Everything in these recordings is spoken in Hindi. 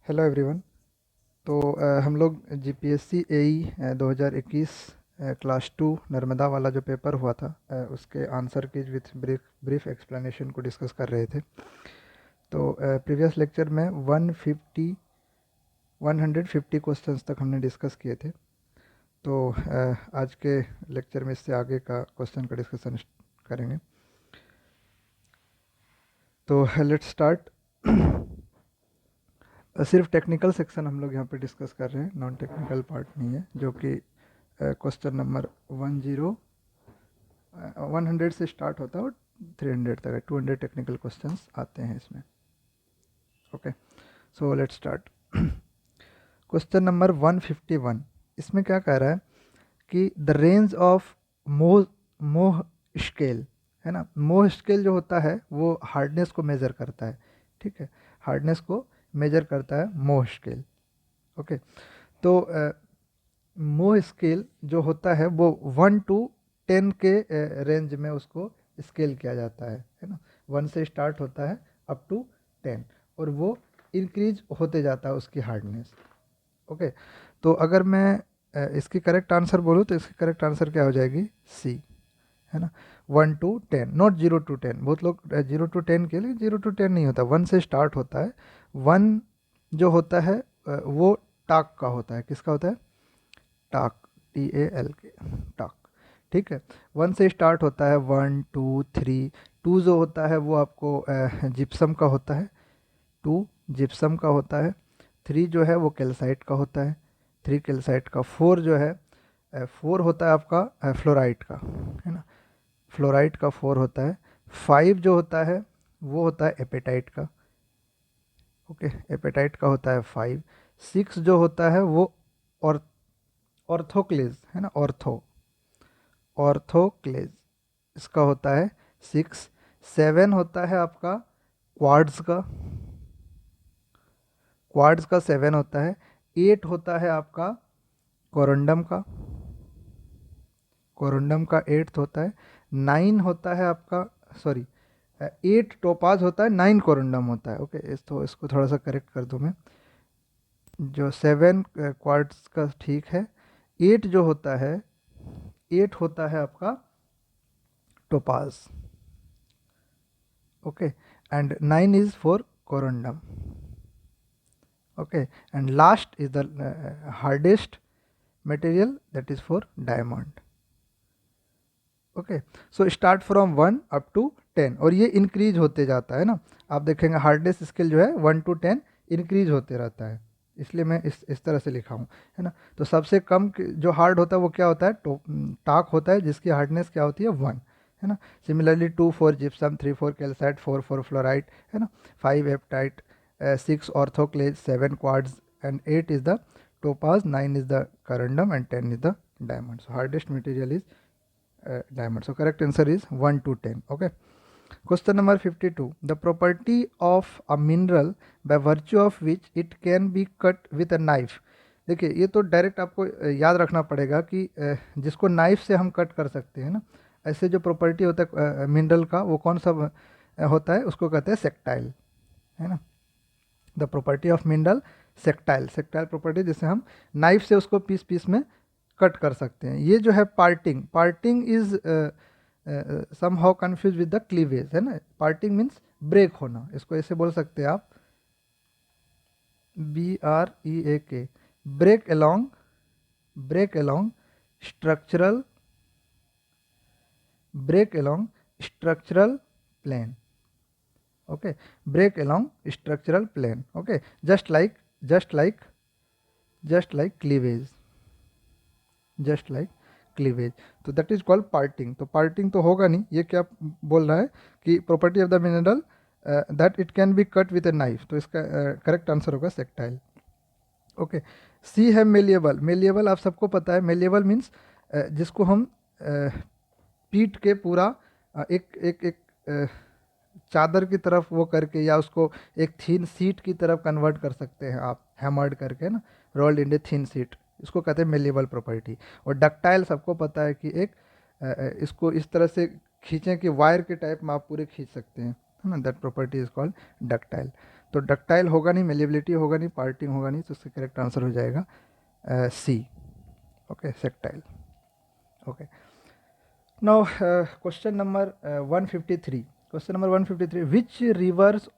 Hello everyone. तो हम लोग जीपीएससी एई 2021 क्लास 2 नर्मदा वाला जो पेपर हुआ था उसके आंसर की विथ ब्रीफ ब्रीफ एक्सप्लेनेशन को डिस्कस कर रहे थे। तो प्रीवियस लेक्चर में 150 क्वेश्चंस तक हमने डिस्कस किए थे। तो आज के लेक्चर में इससे आगे का क्वेश्चन का डिस्कशन करेंगे। तो लेट्स स्टार्ट। सिर्फ टेक्निकल सेक्शन हम लोग यहाँ पे डिस्कस कर रहे हैं, नॉन टेक्निकल पार्ट नहीं है, जो कि क्वेश्चन नंबर 100 से स्टार्ट होता है और 300 तक है। 200 टेक्निकल क्वेश्चंस आते हैं इसमें। Okay, so let's start. Question number 151, इसमें क्या कह रहा है कि द रेंज ऑफ मोह मोह स्केल, है ना। मोह स्केल जो होता है वो हार्डनेस को मेज़र करता है, ठीक है। हार्डनेस को मेजर करता है मोह स्केल। ओके, तो मोह स्केल जो होता है वो 1 to 10 के रेंज में उसको स्केल किया जाता है ना। 1 से स्टार्ट होता है अप टू 10 और वो इंक्रीज होते जाता है उसकी हार्डनेस। ओके, तो अगर मैं इसकी करेक्ट आंसर बोलूँ तो इसकी करेक्ट आंसर क्या हो जाएगी? सी, है ना। 1 to 10, नॉट 0 to 10। बहुत लोग 0 to 10 के लिए, 0 to 10 नहीं होता, 1 से स्टार्ट होता है। 1 जो होता है वो टाक का होता है। किसका होता है? टाक, TALK, टाक, ठीक है। 1 से स्टार्ट होता है, 1 2 3। 2 जो होता है वो आपको जिप्सम का होता है, 2 जिप्सम का होता है। 3 जो है वो कैल्साइट का होता है, 3 कैल्साइट का। 4 जो है 4 होता है आपका फ्लोराइट का, है ना। फ्लोराइड का 4 होता है। 5 जो होता है वो होता है एपेटाइट का। ओके, एपेटाइट का होता है 5। 6 जो होता है वो और ऑर्थोक्लेज, है ना। ऑर्थोक्लेज इसका होता है 6। 7 होता है आपका क्वार्ट्ज का, 7 होता है। 8 होता है आपका कोरंडम का, 8th होता है। 9 होता है आपका, सॉरी, 8 टोपाज होता है, 9 कोरंडम होता है। ओके, इसको थोड़ा सा करेक्ट कर दूं मैं। जो 7 क्वार्ट्स का ठीक है। 8 जो होता है, 8 होता है आपका topaz. Okay, and 9 is for corundum. Okay, and last is the hardest material, that is for diamond. Okay, so start from 1 up to 10 और ये इंक्रीज होते जाता है ना। आप देखेंगे हार्डनेस स्केल जो है 1 to 10 इंक्रीज होते रहता है, इसलिए मैं इस तरह से लिखा हूँ, है ना। तो सबसे कम जो हार्ड होता है वो क्या होता है? टाक होता है, जिसकी हार्डनेस क्या होती है? 1, है ना। Similarly 2 for gypsum, 3 for calcite, 4 for fluoride, है ना। 5 एप्टाइट, 6 ऑर्थोक्लेज, 7 quartz and 8 is the topaz, 9 is the corundum and 10 is the diamond. So hardest material is diamond. So correct answer is 1 to 10. Okay. Question number 52. The property of a mineral by virtue of which it can be cut with a knife. देखिए, ये तो डायरेक्ट आपको याद रखना पड़ेगा कि जिसको नाइफ से हम कट कर सकते हैं ना, ऐसे जो प्रॉपर्टी होता है मिनरल का, वो कौन सा होता है? उसको कहते हैं सेक्टाइल, है ना। The property of mineral sectile, sectile property, जिसे हम नाइफ से उसको पीस पीस में कट कर सकते हैं। ये जो है parting, parting is somehow confuse with the cleavage, है ना। पार्टिंग मीन्स ब्रेक होना, इसको ऐसे बोल सकते हैं आप, BREAK, break along, break along structural, break along structural plane. Okay, break along structural plane. Okay, just like just like just like cleavage, just like cleavage. तो दैट इज कॉल्ड पार्टिंग। तो पार्टिंग तो होगा नहीं, ये क्या बोल रहा है कि property of the mineral that it can be cut with a knife. तो इसका करेक्ट आंसर होगा सेक्टाइल। ओके, सी है मेलिएबल। मेलिएबल आप सबको पता है, मेलिएबल मीन्स जिसको हम पीट के पूरा एक एक एक चादर की तरफ वो करके, या उसको एक थीन सीट की तरफ कन्वर्ट कर सकते हैं आप, हैमर्ड करके ना, रोल्ड इन ए थीन सीट, इसको कहते हैं मेलिएबल प्रॉपर्टी। और डक्टाइल सबको पता है कि एक इसको इस तरह से खींचें कि वायर के टाइप में आप पूरे खींच सकते हैं, है ना। That property is called ductile. तो डक्टाइल होगा नहीं, मेलिएबिलिटी होगा नहीं, पार्टिंग होगा नहीं, तो इसका करेक्ट आंसर हो जाएगा C. Okay, sectile. Okay, now question number 153। Question number 153, which rivers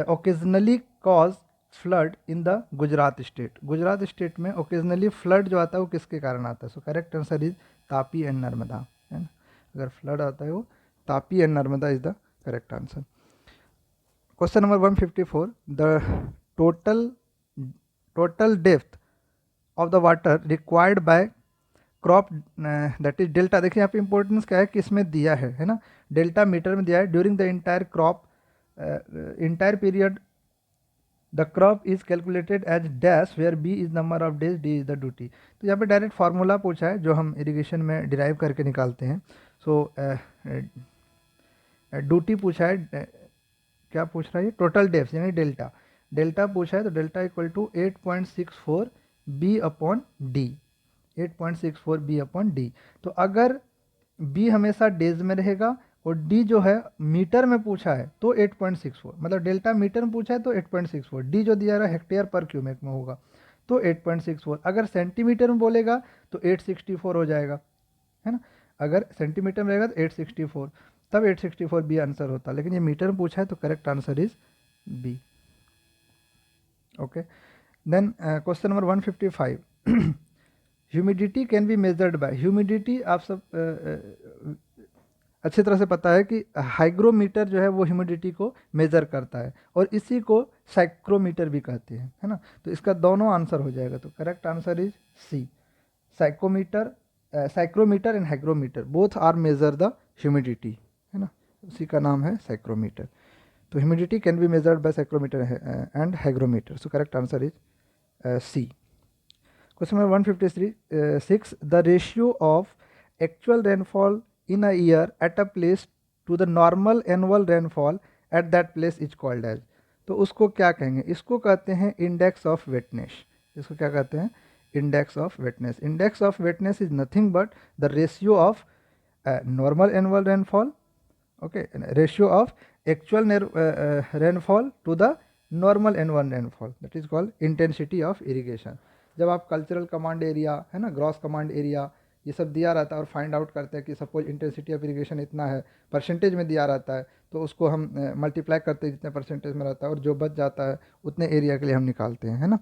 occasionally cause flood in the Gujarat state. Gujarat state में ओकेजनली फ्लड जो आता है वो किसके कारण आता है? So correct answer is Tapi and Narmada, है ना। अगर फ्लड आता है वो Tapi and Narmada is the correct answer. Question number 154, the total depth of the water required by crop that is delta. देखिए यहाँ पे इंपॉर्टेंस क्या है कि इसमें दिया है ना, डेल्टा मीटर में दिया है। During the entire crop entire period the crop is calculated as dash where B is number of days, D is the duty. तो यहाँ पे डायरेक्ट फार्मूला पूछा है जो हम इरिगेशन में डिराइव करके निकालते हैं। सो ड्यूटी पूछा है, क्या पूछ रहा है ये? टोटल डेप्थ यानी डेल्टा। डेल्टा पूछा है तो delta equal to 8.64 B upon D, 8.64 B upon D. तो अगर बी हमेशा डेज में रहेगा और डी जो है मीटर में पूछा है तो 8.64, मतलब डेल्टा मीटर में पूछा है तो 8.64, डी जो दिया रहा हेक्टेयर पर क्यूबिक में होगा तो 8.64। अगर सेंटीमीटर में बोलेगा तो 864 हो जाएगा, है ना। अगर सेंटीमीटर में रहेगा तो 864, तब 864 बी आंसर होता, लेकिन ये मीटर में पूछा है तो correct answer is B. Okay, then question number 155, humidity can be measured by. Humidity आप सब अच्छी तरह से पता है कि हाइग्रोमीटर जो है वो ह्यूमिडिटी को मेजर करता है और इसी को साइक्रोमीटर भी कहते हैं, है ना। तो इसका दोनों आंसर हो जाएगा, तो correct answer is C. Psychrometer, psychrometer and hygrometer both are measure the humidity, है ना, उसी का नाम है साइक्रोमीटर। तो humidity can be measured by psychrometer and hygrometer, so correct answer is C. Question number 156, the ratio of actual rainfall in a year at a place to the normal annual rainfall at that place is called as। तो उसको क्या कहेंगे? इसको कहते हैं इंडेक्स ऑफ वेटनेस। इसको क्या कहते हैं? Index of wetness. Index of wetness is nothing but the ratio of normal annual rainfall, okay, ratio of actual rainfall to the normal annual rainfall, that is called intensity of irrigation. जब आप कल्चरल कमांड एरिया, है ना, ग्रॉस कमांड एरिया, ये सब दिया रहता है और फाइंड आउट करते हैं कि सपोज इंटेंसिटी ऑफ इरिगेशन इतना है, परसेंटेज में दिया रहता है, तो उसको हम मल्टीप्लाई करते हैं जितने परसेंटेज में रहता है और जो बच जाता है उतने एरिया के लिए हम निकालते हैं, है ना,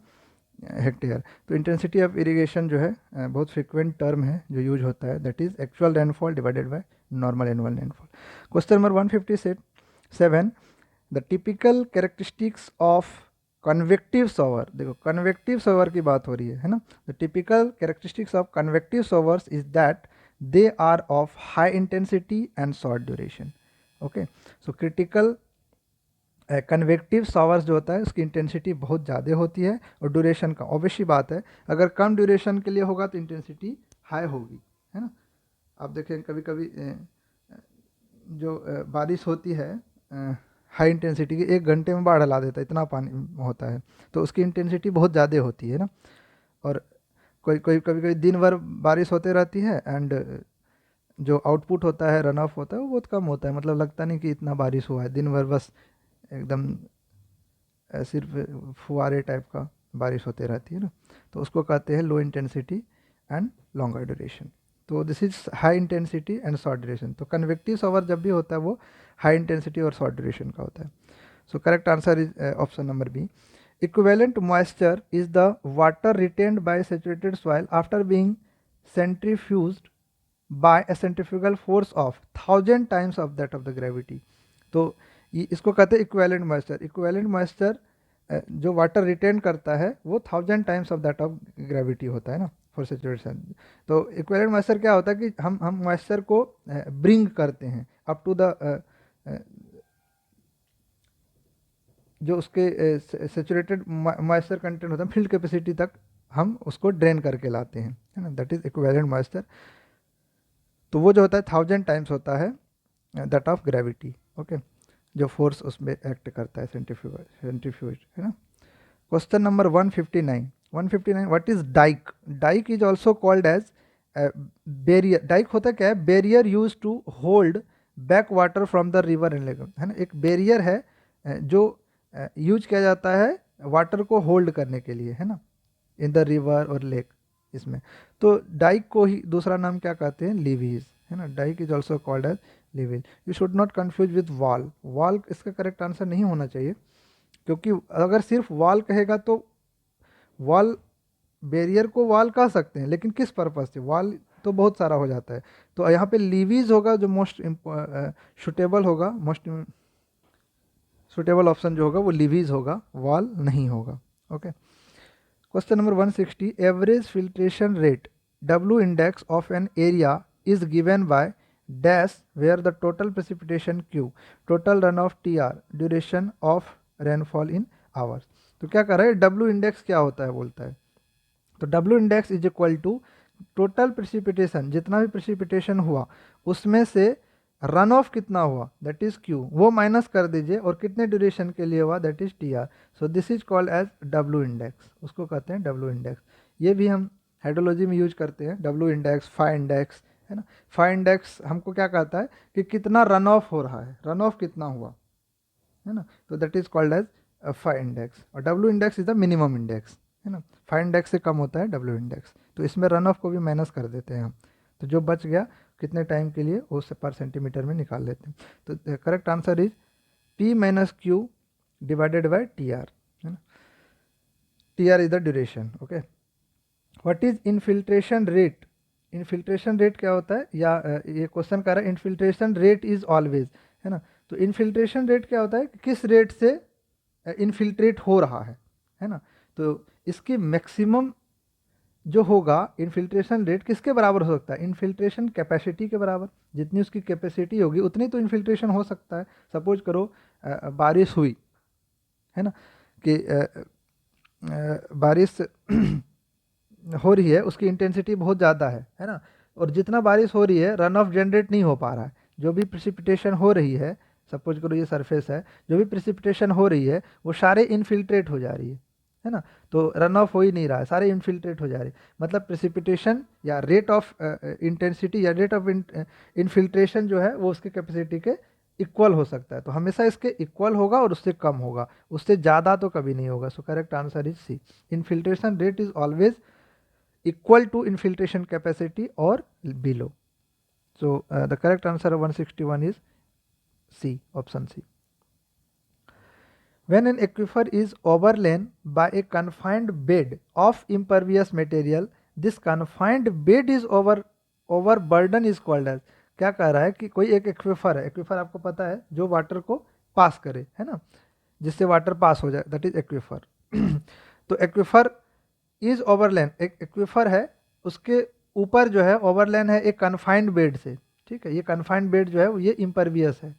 हेक्टेयर। तो इंटेंसिटी ऑफ इरिगेशन जो है बहुत फ्रिक्वेंट टर्म है जो यूज होता है, that is actual rainfall divided by normal annual rainfall. Question number 157, the typical characteristics of convective shower. देखो कन्वेक्टिव शॉवर की बात हो रही है ना। The typical characteristics of convective showers is that they are of high intensity and short duration. Okay, so critical convective showers जो होता है उसकी इंटेंसिटी बहुत ज़्यादा होती है और ड्यूरेशन का ऑब्वियस ही बात है, अगर कम ड्यूरेशन के लिए होगा तो इंटेंसिटी हाई होगी, है ना। आप देखें कभी कभी जो बारिश होती है हाई इंटेंसिटी की, 1 घंटे में बाढ़ ला देता है, इतना पानी होता है, तो उसकी इंटेंसिटी बहुत ज़्यादा होती है ना। और कोई कोई कभी कभी दिन भर बारिश होते रहती है एंड जो आउटपुट होता है, रन ऑफ होता है, वो बहुत कम होता है, मतलब लगता नहीं कि इतना बारिश हुआ है, दिन भर बस एकदम सिर्फ फुहारे टाइप का बारिश होते रहती है ना। तो उसको कहते हैं low intensity and longer duration. तो this is high intensity and short duration. तो कन्वेक्टिव शॉवर जब भी होता है वो हाई इंटेंसिटी और शॉर्ट ड्यूरेशन का होता है। So correct answer is option number B. Equivalent moisture is the water retained by saturated soil after being centrifuged by a centrifugal force of 1000 times of that of the gravity। तो इसको कहते हैं इक्विवेलेंट मॉइस्चर। इक्विवेलेंट मॉइस्चर जो वाटर रिटेन करता है वो 1000 times of that of gravity होता है ना फॉर सैचुरेशन। तो इक्विवेलेंट मॉइस्चर क्या होता है कि हम मॉइस्चर को ब्रिंग करते हैं अप टू द जो उसके सैचुरेटेड मॉइस्चर कंटेंट होता है फील्ड कैपेसिटी तक हम उसको ड्रेन करके लाते हैं, है ना, दैट इज इक्विवेलेंट मॉइस्चर। तो वो जो होता है 1000 टाइम्स होता है दैट ऑफ ग्रेविटी, ओके, जो फोर्स उसमें एक्ट करता है सेंट्रीफ्यूज, है ना। Question number 159 what is dyke. Dyke is also called as barrier. Dyke होता क्या है? Barrier use to hold back water from the river and lake, है ना। एक बैरियर है जो यूज किया जाता है वाटर को होल्ड करने के लिए, है ना, इन द रिवर और लेक इसमें। तो डाइक को ही दूसरा नाम क्या कहते हैं, लीवीज, है ना, dyke is also called as levees. You should not confuse with wall, wall इसका करेक्ट आंसर नहीं होना चाहिए, क्योंकि अगर सिर्फ वॉल कहेगा तो वॉल, बैरियर को वॉल कह सकते हैं, लेकिन किस पर्पज से, वॉल तो बहुत सारा हो जाता है। तो यहाँ पे लीवीज होगा जो मोस्ट सुटेबल होगा, मोस्ट सुटेबल ऑप्शन जो होगा वो लीवीज होगा, वॉल नहीं होगा। Okay, question number 160, average filtration rate W index of an area is given by dash where the total precipitation Q, total runoff TR, duration of rainfall in hours। तो क्या कर रहा है, W इंडेक्स क्या होता है बोलता है, तो W index is equal to total precipitation, जितना भी प्रेसिपिटेशन हुआ उसमें से रन ऑफ कितना हुआ, दैट इज Q, वो माइनस कर दीजिए, और कितने ड्यूरेशन के लिए हुआ, that is TR। So this is called as W index, उसको कहते हैं W इंडेक्स। ये भी हम हाइड्रोलॉजी में यूज करते हैं, W इंडेक्स, फाई इंडेक्स, है ना। फाई इंडेक्स हमको क्या कहता है कि कितना रन ऑफ हो रहा है, रन ऑफ कितना हुआ, है ना, तो that is called as phi index. और W index is the minimum index, है ना, फाई इंडेक्स से कम होता है W इंडेक्स। तो इसमें रन ऑफ को भी माइनस कर देते हैं हम, तो जो बच गया कितने टाइम के लिए वो पर सेंटीमीटर में निकाल लेते हैं। तो correct answer is P minus Q divided by TR, है ना, TR is the duration. Okay, what is infiltration rate, infiltration rate क्या होता है, या ये क्वेश्चन कर रहा है इनफिल्ट्रेशन रेट इज ऑलवेज, है ना। तो इनफिल्ट्रेशन रेट क्या होता है कि किस रेट से इनफिल्ट्रेट हो रहा है ना। तो इसकी मैक्सिमम जो होगा इनफिल्ट्रेशन रेट किसके बराबर हो सकता है, इनफिल्ट्रेशन कैपेसिटी के बराबर, जितनी उसकी कैपेसिटी होगी उतनी तो इनफिल्ट्रेशन हो सकता है। सपोज करो बारिश हुई, है ना, कि बारिश हो रही है, उसकी इंटेंसिटी बहुत ज़्यादा है ना, और जितना बारिश हो रही है रन ऑफ जनरेट नहीं हो पा रहा है, जो भी प्रेसिपिटेशन हो रही है, सपोज करो ये सरफेस है, जो भी प्रेसिपिटेशन हो रही है वो सारे इनफिल्ट्रेट हो जा रही है ना, तो रन ऑफ हो ही नहीं रहा है, सारे इनफिल्ट्रेट हो जा रहे हैं। मतलब प्रेसिपिटेशन या रेट ऑफ इंटेंसिटी या रेट ऑफ इनफिल्ट्रेशन जो है वो उसके कैपेसिटी के इक्वल हो सकता है, तो हमेशा इसके इक्वल होगा और उससे कम होगा, उससे ज़्यादा तो कभी नहीं होगा। So correct answer is C, infiltration rate is always equal to infiltration capacity or below. So the correct answer of 161 is C, option C. When an aquifer is overlain by a confined bed of impervious material, this confined bed is overburden is called as, क्या कह रहा है कि कोई एक एक्विफर है, एक्विफर आपको पता है जो वाटर को पास करे, है ना, जिससे वाटर पास हो जाए, दैट इज एक्विफर। तो एक्विफर इज ओवरलैन, एक एक्विफर है, उसके ऊपर जो है ओवरलैन है एक कन्फाइंड बेड से, ठीक है, ये कन्फाइंड बेड जो है ये इम्परवियस है,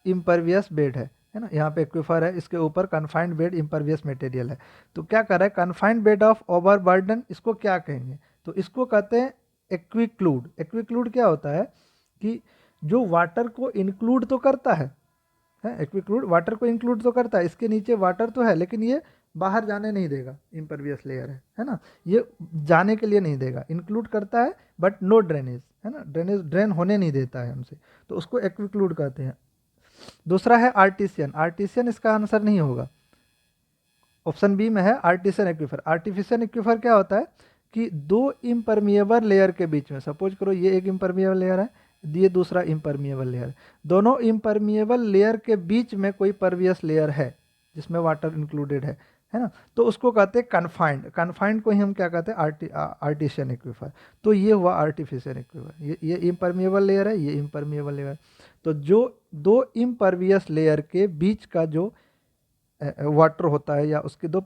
इम्परवियस बेड है ना, यहाँ पे एक्विफर है, इसके ऊपर कन्फाइंड बेड इम्परवियस मटेरियल है। तो क्या कर रहा है, कन्फाइंड बेड ऑफ ओवरबर्डन, इसको क्या कहेंगे, तो इसको कहते हैं एक्विक्लूड। एक्विक्लूड क्या होता है कि जो वाटर को इंक्लूड तो करता है, एक्विक्लूड वाटर को इंक्लूड तो करता है, इसके नीचे वाटर तो है लेकिन ये बाहर जाने नहीं देगा, इम्परवियस लेयर है ना, ये जाने के लिए नहीं देगा, इंक्लूड करता है बट नो ड्रेनेज, है ना, ड्रेन होने नहीं देता है हमसे, तो उसको एक्विक्लूड कहते हैं। दूसरा है आर्टिसियन, आर्टिसियन इसका आंसर नहीं होगा, ऑप्शन बी में है आर्टिसियन एक्विफर। आर्टिफिशियल एक्विफर क्या होता है कि दो इम्परमिएबल लेयर के बीच में, सपोज करो ये एक इम्परमिएबल लेयर है, ये दूसरा इम्परमिएबल लेयर है, दोनों इम्परमिएबल लेयर के बीच में कोई परवियस लेयर है जिसमें वाटर इंक्लूडेड है ना, तो उसको कहते हैं कन्फाइंड, कन्फाइंड को ही हम क्या कहते हैं आर्टिशियन एक्विफर। तो ये हुआ आर्टिफिशियल एक्विफर, ये इम्परमिएबल लेयर है, ये इम्परमिएबल लेयर, तो जो दो इम्परवियस लेयर के बीच का जो वाटर होता है या उसके दो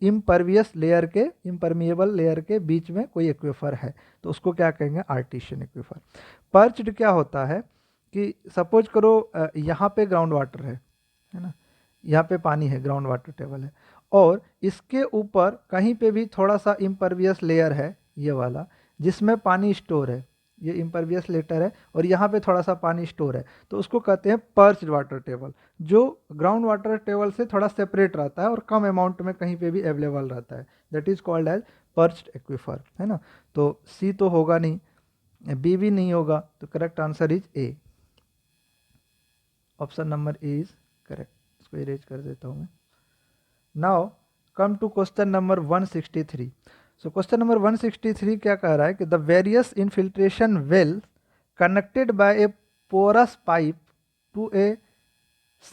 इम्परवियस लेयर के बीच में कोई एक्विफर है, तो उसको क्या कहेंगे, आर्टिशियन एक्विफर। पर्च्ड क्या होता है कि सपोज करो यहाँ पे ग्राउंड वाटर है ना, यहाँ पे पानी है, ग्राउंड वाटर टेबल है, और इसके ऊपर कहीं पे भी थोड़ा सा इम्परवियस लेयर है ये वाला, जिसमें पानी स्टोर है, ये इम्परवियस लेटर है, और यहाँ पे थोड़ा सा पानी स्टोर है, तो उसको कहते हैं पर्च्ड वाटर टेबल, जो ग्राउंड वाटर टेबल से थोड़ा सेपरेट रहता है और कम अमाउंट में कहीं पे भी अवेलेबल रहता है, that is called as perched aquifer, है ना। तो सी तो होगा नहीं, बी भी नहीं होगा, तो correct answer is A. Option number A is correct. इसको इरेज कर देता हूँ मैं। Now come to question number 163। So question number 163 क्या कह रहा है कि the various infiltration well connected by a porous pipe to a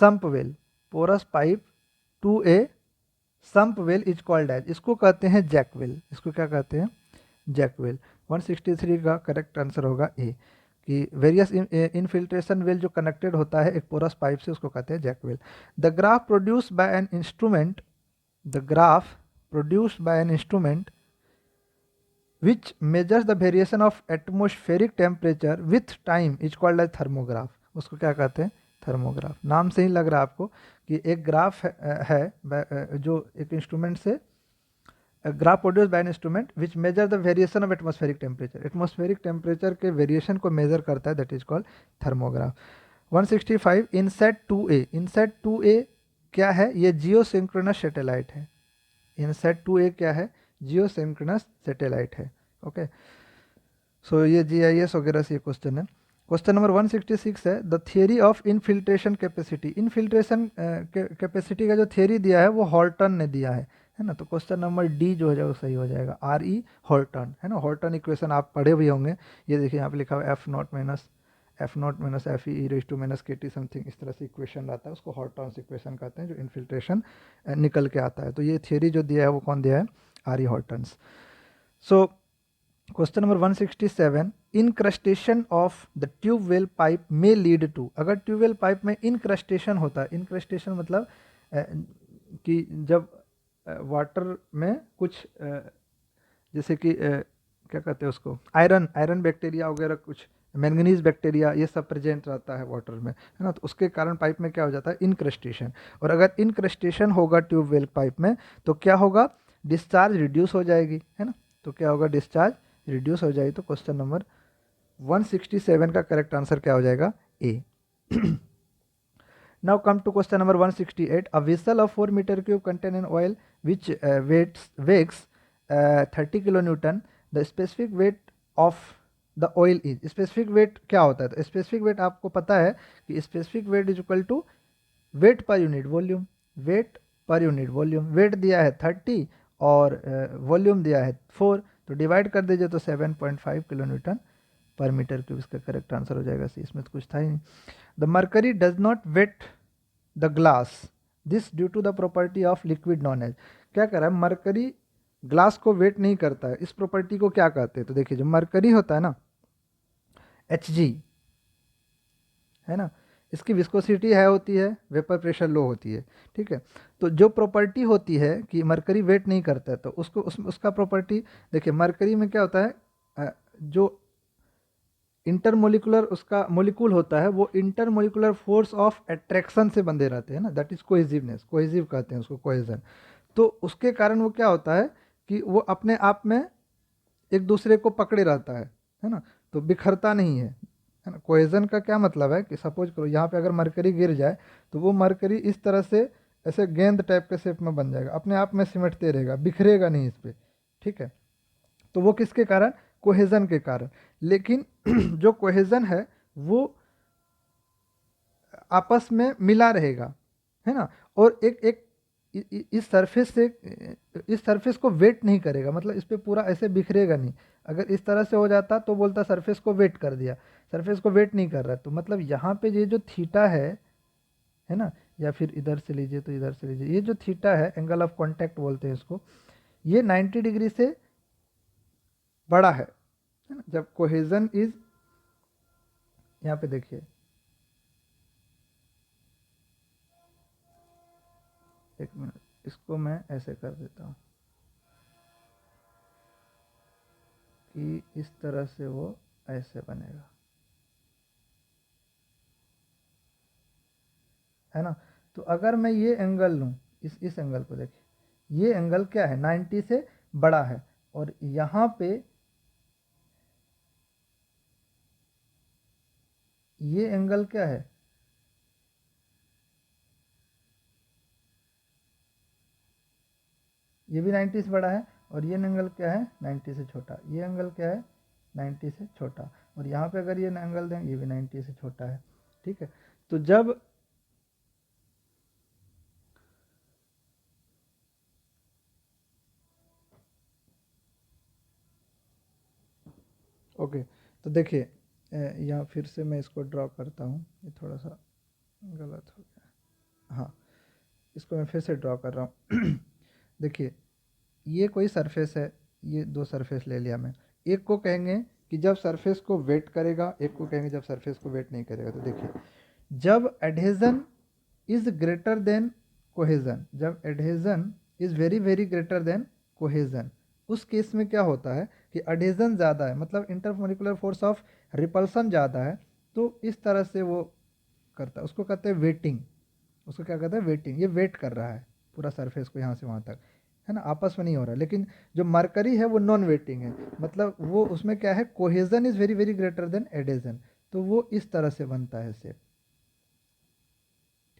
sump well, porous pipe to a sump well is called as, इसको कहते हैं जैक वेल। इसको क्या कहते हैं? Jack well. 163 का करेक्ट आंसर होगा ए, कि वेरियस इनफिल्ट्रेशन वेल जो कनेक्टेड होता है एक पोरस पाइप से, उसको कहते हैं jack well. The graph produced by an instrument, the graph produced by an instrument which measures the variation of atmospheric temperature with time is called as thermograph। उसको क्या कहते हैं? थर्मोग्राफ। नाम से ही लग रहा है आपको कि एक ग्राफ है जो एक इंस्ट्रूमेंट से, graph produce by an instrument which measure the variation of atmospheric temperature, atmospheric temperature के वेरिएशन को मेजर करता है, that is called thermograph. 165 INSAT 2A। INSAT 2A क्या है? ये जियो सिंक्रोनस सैटेलाइट है। इनसेट 2A क्या है? जियो सिंक्रोनस सैटेलाइट है। ओके, सो ये GIS वगैरह से ये क्वेश्चन है। क्वेश्चन नंबर 166 है the theory of infiltration capacity. Infiltration capacity का जो थियरी दिया है वो हॉल्टन ने दिया है ना। तो क्वेश्चन नंबर डी जो हो जाएगा वो सही हो जाएगा, RE हॉल्टन, है ना। हॉल्टन इक्वेशन आप पढ़े भी होंगे। ये देखिए यहाँ पे लिखा हुआ F0 - FE e KT something, इस तरह से इक्वेशन रहता है, उसको हॉल्टन इक्वेशन कहते हैं, जो इनफिल्ट्रेशन निकल के आता है। तो ये थियरी जो दिया है वो कौन दिया है? RE Horton's. So question number 167 incrustation of the tubewell pipe में लीड टू। अगर ट्यूबवेल पाइप में इनक्रस्टेशन होता है, इनक्रस्टेशन मतलब कि जब वाटर में कुछ जैसे कि क्या कहते हैं उसको, आयरन बैक्टीरिया वगैरह, कुछ मैंगनीज बैक्टीरिया, ये सब प्रेजेंट रहता है वाटर में, है ना। तो उसके कारण पाइप में क्या हो जाता है? इनक्रस्टेशन। और अगर इनक्रस्टेशन होगा ट्यूबवेल पाइप में तो क्या होगा? डिस्चार्ज रिड्यूस हो जाएगी, है ना। तो क्या होगा? डिस्चार्ज रिड्यूस हो जाएगी। तो क्वेश्चन नंबर 167 का करेक्ट आंसर क्या हो जाएगा? ए। Now come to question number 168. A vessel of 4 meter cube contain an oil which weighs 30 kilonewton. The specific weight of the oil is, specific weight क्या होता है? तो specific weight आपको पता है कि specific weight is equal to weight per unit volume, weight per unit volume। weight दिया है 30 और वॉल्यूम दिया है 4, तो डिवाइड कर दीजिए तो 7.5 किलोन्यूटन पर मीटर क्यूब इसका करेक्ट आंसर हो जाएगा सी। इसमें तो कुछ था ही नहीं। The mercury does not wet the glass this due to the property of liquid known as. क्या कर रहा है? मरकरी ग्लास को वेट नहीं करता है, इस प्रॉपर्टी को क्या कहते हैं? तो देखिए, जो मरकरी होता है ना, Hg, है ना, इसकी विस्कोसिटी है होती है, वेपर प्रेशर लो होती है, ठीक है। तो जो प्रॉपर्टी होती है कि मरकरी वेट नहीं करता है, तो उसको उसका प्रॉपर्टी देखिए, मरकरी में क्या होता है, जो इंटरमोलिकुलर उसका मोलिकूल होता है वो इंटरमोलिकुलर फोर्स ऑफ अट्रैक्शन से बंधे रहते हैं ना, दैट इज कोहेसिवनेस, कोहेसिव कहते हैं उसको, कोहेजन। तो उसके कारण वो क्या होता है कि वो अपने आप में एक दूसरे को पकड़े रहता है ना, तो बिखरता नहीं है ना। कोहेजन का क्या मतलब है कि सपोज करो यहाँ पे अगर मरकरी गिर जाए तो वो मरकरी इस तरह से ऐसे गेंद टाइप के शेप में बन जाएगा, अपने आप में सिमटते रहेगा, बिखरेगा नहीं इस पर, ठीक है। तो वो किसके कारण? कोहेजन के कारण। लेकिन जो कोहेजन है वो आपस में मिला रहेगा, है ना। और एक एक इस सरफेस से, इस सरफेस को वेट नहीं करेगा, मतलब इस पे पूरा ऐसे बिखरेगा नहीं। अगर इस तरह से हो जाता तो बोलता सरफेस को वेट कर दिया, सरफेस को वेट नहीं कर रहा। तो मतलब यहाँ पे ये जो थीटा है ना, या फिर इधर से लीजिए तो इधर से लीजिए, ये जो थीटा है, एंगल ऑफ कॉन्टैक्ट बोलते हैं इसको, ये 90 डिग्री से बड़ा है ना। जब कोहेजन इज, यहाँ पे देखिए, एक मिनट, इसको मैं ऐसे कर देता हूँ कि इस तरह से वो ऐसे बनेगा, है ना। तो अगर मैं ये एंगल लूँ, इस एंगल को देखिए, ये एंगल क्या है? 90 से बड़ा है। और यहाँ पे ये एंगल क्या है? ये भी 90 से बड़ा है। और ये एंगल क्या है? 90 से छोटा। ये एंगल क्या है? 90 से छोटा। और यहाँ पे अगर ये एंगल दें, ये भी 90 से छोटा है, ठीक है। तो जब ओके, तो देखिए यहाँ फिर से मैं इसको ड्रॉ करता हूँ, ये थोड़ा सा गलत हो गया। हाँ, इसको मैं फिर से ड्रॉ कर रहा हूँ। देखिए ये कोई सरफेस है, ये दो सरफेस ले लिया मैं। एक को कहेंगे कि जब सरफेस को वेट करेगा, एक को कहेंगे जब सरफेस को वेट नहीं करेगा। तो देखिए जब adhesion is greater than cohesion, जब adhesion is very very greater than cohesion, उस केस में क्या होता है कि एडहेजन ज़्यादा है, मतलब इंटरमोलिकुलर फोर्स ऑफ रिपल्सन ज़्यादा है, तो इस तरह से वो करता है, उसको कहते हैं वेटिंग। उसको क्या कहते हैं, वेटिंग। ये वेट कर रहा है पूरा सरफेस को यहाँ से वहाँ तक, है ना, आपस में नहीं हो रहा। लेकिन जो मरकरी है वो नॉन वेटिंग है, मतलब वो उसमें क्या है, cohesion is very very greater then adhesion, तो वो इस तरह से बनता है शेप।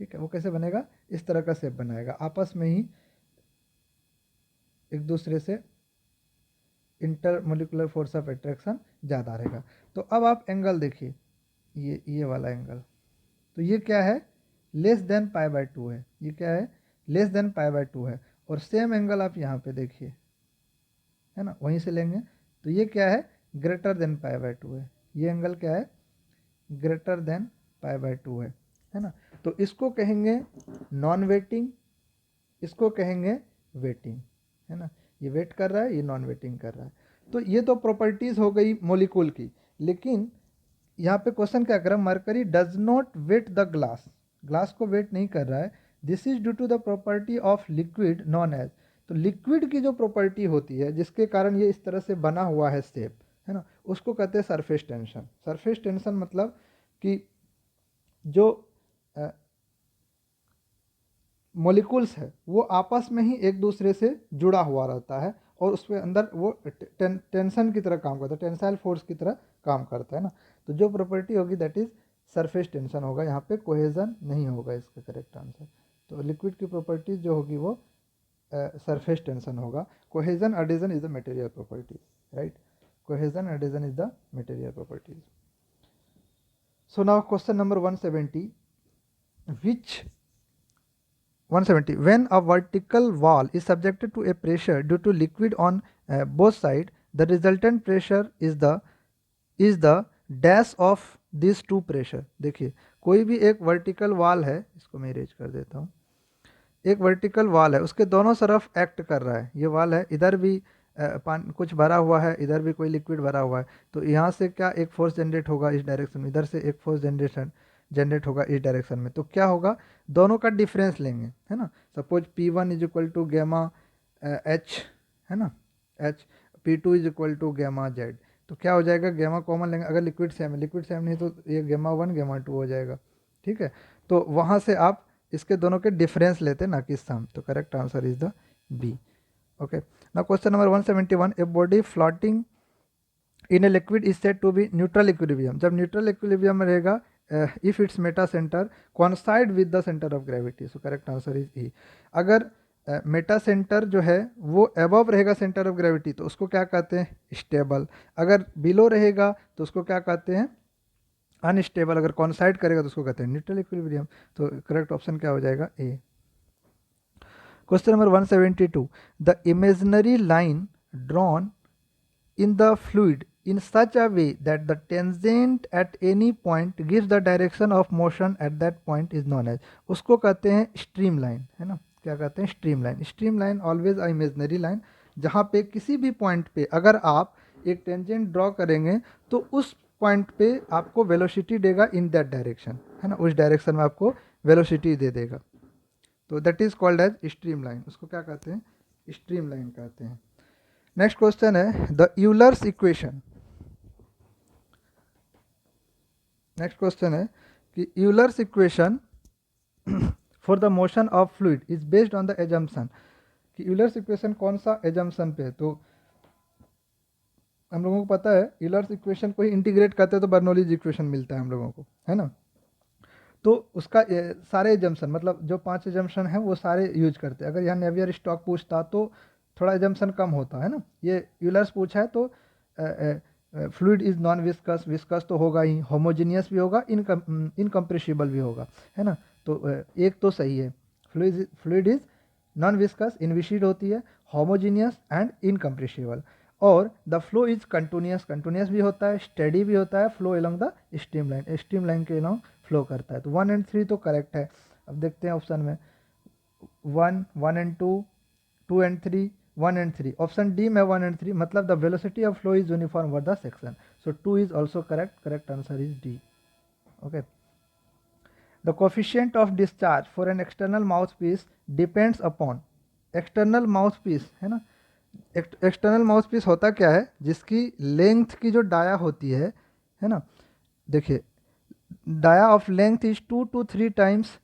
ठीक है, वो कैसे बनेगा, इस तरह का शेप बनाएगा, आपस में ही एक दूसरे से इंटरमोलिकुलर फोर्स ऑफ अट्रैक्शन ज़्यादा रहेगा। तो अब आप एंगल देखिए, ये वाला एंगल, तो ये क्या है, लेस देन π/2 है। ये क्या है, लेस देन π/2 है। और सेम एंगल आप यहाँ पे देखिए, है ना, वहीं से लेंगे, तो ये क्या है, ग्रेटर देन π/2 है। ये एंगल क्या है, ग्रेटर देन π/2 है ना। तो इसको कहेंगे नॉन वेटिंग, इसको कहेंगे वेटिंग, है ना। ये वेट कर रहा है, ये नॉन वेटिंग कर रहा है। तो ये तो प्रॉपर्टीज हो गई मॉलिक्यूल की। लेकिन यहाँ पे क्वेश्चन क्या कर रहा है, mercury does not wet the glass, glass को वेट नहीं कर रहा है। This is due to the property of liquid known as, तो लिक्विड की जो प्रॉपर्टी होती है जिसके कारण ये इस तरह से बना हुआ है शेप, है ना, उसको कहते हैं सरफेस टेंशन। सरफेस टेंशन मतलब कि जो मॉलिक्यूल्स है वो आपस में ही एक दूसरे से जुड़ा हुआ रहता है, और उसके अंदर वो टेंशन की तरह काम करता है, टेंसाइल फोर्स की तरह काम करता है ना। तो जो प्रॉपर्टी होगी दैट इज सरफेस टेंशन होगा, यहाँ पे कोहेजन नहीं होगा इसका करेक्ट आंसर। तो लिक्विड की प्रॉपर्टीज जो होगी वो सरफेस टेंशन होगा। Cohesion adhesion is the material properties, right, cohesion adhesion is the material properties. So now question number 170, which 170, when a vertical wall is subjected to a pressure due to liquid on both sides, the resultant pressure is the dash of these two pressure। देखिए कोई भी एक वर्टिकल वॉल है, इसको मैं इरेज कर देता हूँ, एक वर्टिकल वॉल है, उसके दोनों तरफ एक्ट कर रहा है। ये वॉल है, इधर भी कुछ भरा हुआ है, इधर भी कोई लिक्विड भरा हुआ है। तो यहाँ से क्या एक फोर्स जनरेट होगा इस डायरेक्शन में, इधर से एक फोर्स जनरेट होगा इस डायरेक्शन में। तो क्या होगा, दोनों का डिफरेंस लेंगे, है ना। Suppose P1 is equal to gamma H, है ना, H, P2 is equal to gamma Z। तो क्या हो जाएगा, गैमा कॉमन लेंगे, अगर लिक्विड सेम है, लिक्विड सेम नहीं तो ये गैमा 1 गैमा 2 हो जाएगा। ठीक है, तो वहाँ से आप इसके दोनों के डिफरेंस लेते ना कि सम, तो correct answer is the B. Okay, now question number 171, a body floating in a liquid is said to be neutral equilibrium. जब न्यूट्रल इक्विलिब्रियम में रहेगा if it's metacentre coincide with the centre of gravity, so correct answer is E. अगर मेटा सेंटर जो है वो अबव रहेगा सेंटर ऑफ ग्रेविटी तो उसको क्या कहते हैं, स्टेबल। अगर बिलो रहेगा तो उसको क्या कहते हैं, अनस्टेबल। अगर कोइंसाइड करेगा तो उसको कहते हैं न्यूट्रल इक्विलिब्रियम। तो करेक्ट ऑप्शन क्या हो जाएगा, A. Question number 172, the imaginary line drawn in the fluid in such a way that the tangent at any point gives the direction of motion at that point is known as, उसको कहते हैं स्ट्रीम लाइन, है ना, क्या कहते हैं, stream line. Stream line always a imaginary line, जहाँ पे किसी भी पॉइंट पे अगर आप एक टेंजेंट ड्रॉ करेंगे तो उस पॉइंट पे आपको वेलोसिटी देगा इन दैट डायरेक्शन, है ना, उस डायरेक्शन में आपको वेलोसिटी दे देगा। तो that is called as streamline, उसको क्या कहते हैं, स्ट्रीम लाइन कहते हैं। नेक्स्ट क्वेश्चन है the Euler's equation. Next question है कि Euler's equation for the motion of fluid is based on the assumption, कि यूलर्स इक्वेशन कौन सा एजम्पशन पे है। तो हम लोगों को पता है यूलर्स इक्वेशन को ही इंटीग्रेट करते हैं तो बर्नौलीज इक्वेशन मिलता है हम लोगों को, है ना। तो उसका सारे एजम्पशन, मतलब जो 5 एजम्पशन है वो सारे यूज करते हैं। अगर यहाँ नेवियर स्टॉक पूछता तो थोड़ा एजम्पशन कम होता है ना। ये यूलर्स पूछा है तो fluid is non viscous, viscous तो होगा ही, होमोजीनियस भी होगा, इनकम्प्रेसिबल भी होगा, है ना। तो एक तो सही है, fluid is non viscous, inviscid होती है, होमोजीनियस एंड इनकम्प्रेसिबल। और the flow is continuous, continuous भी होता है, स्टेडी भी होता है, flow along the stream line के एलोंग फ्लो करता है। तो 1 एंड 3 तो करेक्ट है। अब देखते हैं ऑप्शन में 1 and 2, 2 and 3, 1 and 3। Option D में 1 एंड 3 मतलब the velocity of flow is uniform over the section, so 2 is also correct, correct answer is D. Okay, the coefficient of discharge for an external mouthpiece depends upon, external mouthpiece है ना, एक्सटर्नल माउथपीस होता क्या है, जिसकी लेंथ की जो डाया होती है ना, देखिए dia of length is 2 to 3 times,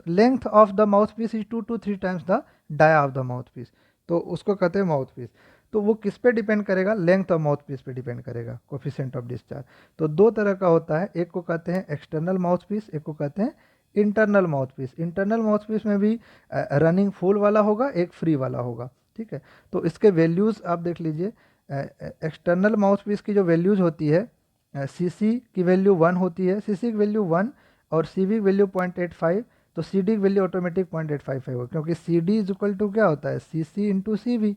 length of the mouthpiece is 2 to 3 times the dia of the mouthpiece, तो उसको कहते हैं माउथपीस। तो वो किस पे डिपेंड करेगा, लेंथ ऑफ माउथपीस पे डिपेंड करेगा कोफिशिएंट ऑफ डिस्चार्ज। तो दो तरह का होता है, एक को कहते हैं एक्सटर्नल माउथपीस, एक को कहते हैं इंटरनल माउथपीस। इंटरनल माउथपीस में भी रनिंग फुल वाला होगा, एक फ्री वाला होगा, ठीक है। तो इसके वैल्यूज़ आप देख लीजिए, एक्सटर्नल माउथपीस की जो वैल्यूज़ होती है, सी की वैल्यू 1 होती है, सी की वैल्यू 1 और सी की वैल्यू 0.85, तो सी डी की वैल्यू ऑटोमेटिक 0.855 होगा, क्योंकि C D is equal to क्या होता है, सी सी इंटू सी वी,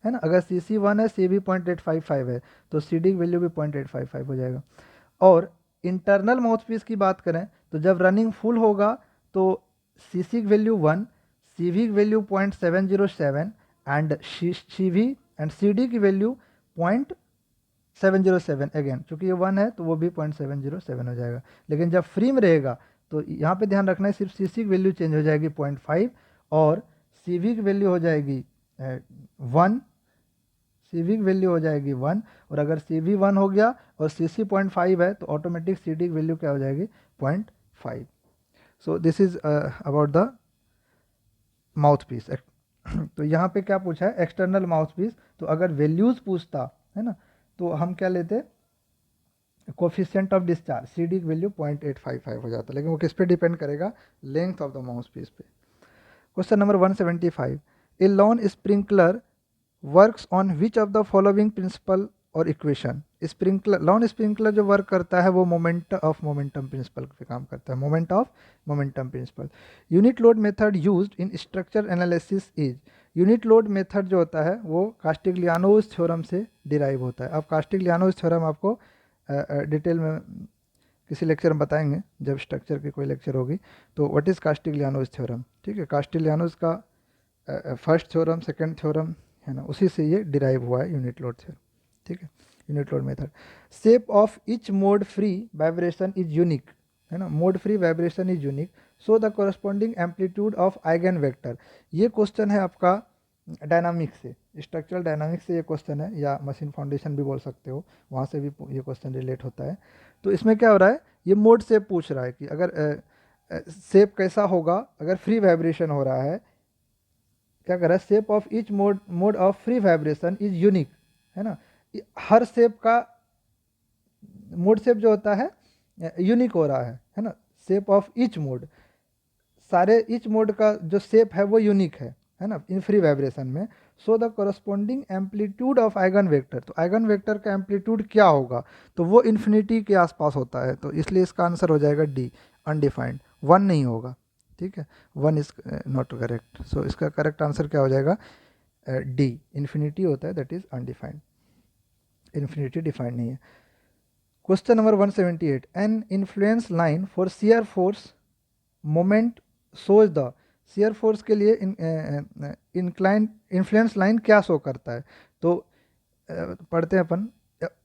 है ना। अगर सी सी 1 है, सी वी 0.855 है, तो सी डी की वैल्यू भी 0.855 हो जाएगा। और इंटरनल माउथपीस की बात करें तो जब रनिंग फुल होगा तो सी सी की वैल्यू 1, सी वी की value 0.707 and C V and C D की वैल्यू 0.707 अगेन, चूंकि ये 1 है तो वो भी 0.707 हो जाएगा। लेकिन जब फ्री में रहेगा तो यहाँ पे ध्यान रखना है, सिर्फ सी सी की वैल्यू चेंज हो जाएगी 0.5 और सी वी की वैल्यू हो जाएगी 1, सी वी की वैल्यू हो जाएगी 1, और अगर सी वी 1 हो गया और सी सी 0.5 है तो ऑटोमेटिक सी डी की वैल्यू क्या हो जाएगी, 0.5। So this is about the mouthpiece. तो यहाँ पे क्या पूछा है, एक्सटर्नल माउथ पीस। तो अगर वैल्यूज पूछता है ना, तो हम क्या लेते, coefficient of discharge, C D की वैल्यू 0.855 हो जाता, लेकिन वो किस पे डिपेंड करेगा, length of the mouthpiece पे। Question number 175, a lawn sprinkler works on which of the following principle और इक्वेशन। स्प्रिंकलर, लॉन स्प्रिंकलर जो वर्क करता है वो मोमेंट ऑफ मोमेंटम प्रिंसिपल पे काम करता है, moment of momentum principle. Unit load method used in structure analysis is, unit load method जो होता है वो कास्टिग्लियानोज थ्योरम से डिराइव होता है। अब कास्टिग्लियानोज थ्योरम आपको डिटेल में किसी लेक्चर में बताएंगे, जब स्ट्रक्चर की कोई लेक्चर होगी। तो व्हाट इज़ कास्टिग्लियानोज थ्योरम, ठीक है। कास्टिग्लियानोज का फर्स्ट थ्योरम, सेकंड थ्योरम है ना, उसी से ये डिराइव हुआ है यूनिट लोड थ्योरम, ठीक है, unit load method. Shape of each mode free vibration is unique, है ना, mode free vibration is unique, so the corresponding amplitude of eigen vector. ये क्वेश्चन है आपका डायनामिक्स से, स्ट्रक्चरल डायनामिक्स से ये क्वेश्चन है, या मशीन फाउंडेशन भी बोल सकते हो, वहाँ से भी ये क्वेश्चन रिलेट होता है। तो इसमें क्या हो रहा है, ये मोड शेप पूछ रहा है कि अगर शेप कैसा होगा अगर फ्री वाइब्रेशन हो रहा है, क्या कर रहा है, shape of each mode of free vibration is unique, है ना। हर शेप का मोड शेप जो होता है यूनिक हो रहा है ना। शेप ऑफ इच मोड, सारे इच मोड का जो शेप है वो यूनिक है ना, इन फ्री वाइब्रेशन में। So the corresponding amplitude of eigen vector, तो आइगन वेक्टर का एम्पलीट्यूड क्या होगा, तो वो इन्फिनिटी के आसपास होता है, तो इसलिए इसका आंसर हो जाएगा डी, अनडिफाइंड, 1 नहीं होगा, ठीक है, 1 इज नॉट करेक्ट। सो इसका करेक्ट आंसर क्या हो जाएगा, डी, इन्फिनिटी होता है, that is undefined, infinity defined नहीं है। Question number 178, an influence line for shear force moment shows the, shear force के लिए इंक्लाइन इन्फ्लुएंस लाइन क्या शो करता है। तो पढ़ते हैं अपन,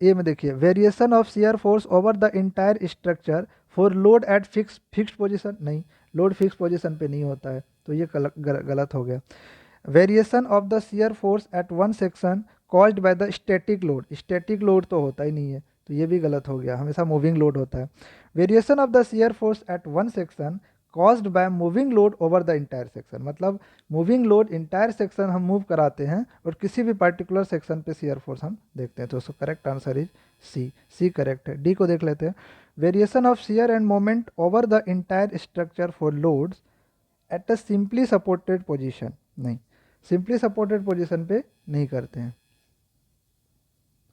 ए में देखिए, variation of shear force over the entire structure for load at fixed position, नहीं, लोड फिक्स पोजीशन पे नहीं होता है, तो ये गलत हो गया। Variation of the shear force at one section caused by the static load, static load तो होता ही नहीं है, तो ये भी गलत हो गया, हमेशा मूविंग लोड होता है। Variation of the shear force at one section caused by moving load over the entire section, मतलब मूविंग लोड इंटायर सेक्शन हम मूव कराते हैं और किसी भी पर्टिकुलर सेक्शन पे शियर फोर्स हम देखते हैं, तो उसका correct answer is C, C correct है। डी को देख लेते हैं, variation of shear and moment over the entire structure for loads at a simply supported position, नहीं, सिंपली सपोर्टेड पोजीशन पे नहीं करते हैं,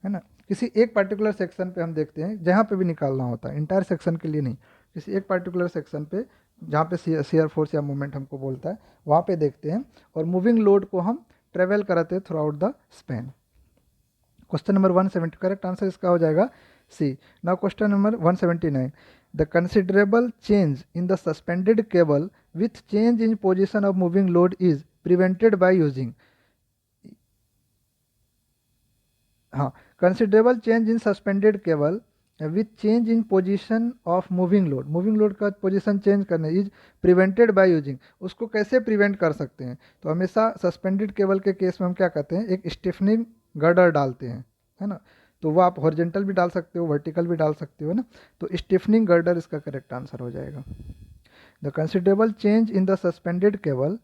है ना, किसी एक पर्टिकुलर सेक्शन पे हम देखते हैं, जहाँ पे भी निकालना होता है, इंटायर सेक्शन के लिए नहीं, किसी एक पर्टिकुलर सेक्शन पे जहाँ पे शियर फोर्स या मोमेंट हमको बोलता है वहाँ पे देखते हैं, और मूविंग लोड को हम ट्रेवल कराते हैं throughout the span. Question number 170, correct answer इसका हो जाएगा C. Now question number 179, the considerable change in the suspended cable with change in position of moving load is prevented by using. हाँ, considerable change in suspended cable with change in position of moving load का पोजीशन चेंज करने इज प्रिवेंटेड बाय यूजिंग। उसको कैसे प्रिवेंट कर सकते हैं? तो हमेशा सस्पेंडेड केबल के केस में हम क्या करते हैं, एक स्टिफनिंग गर्डर डालते हैं, है ना। तो वो आप हॉरिजेंटल भी डाल सकते हो, वर्टिकल भी डाल सकते हो ना। तो स्टिफनिंग गर्डर इसका करेक्ट आंसर हो जाएगा। The considerable change in the suspended cable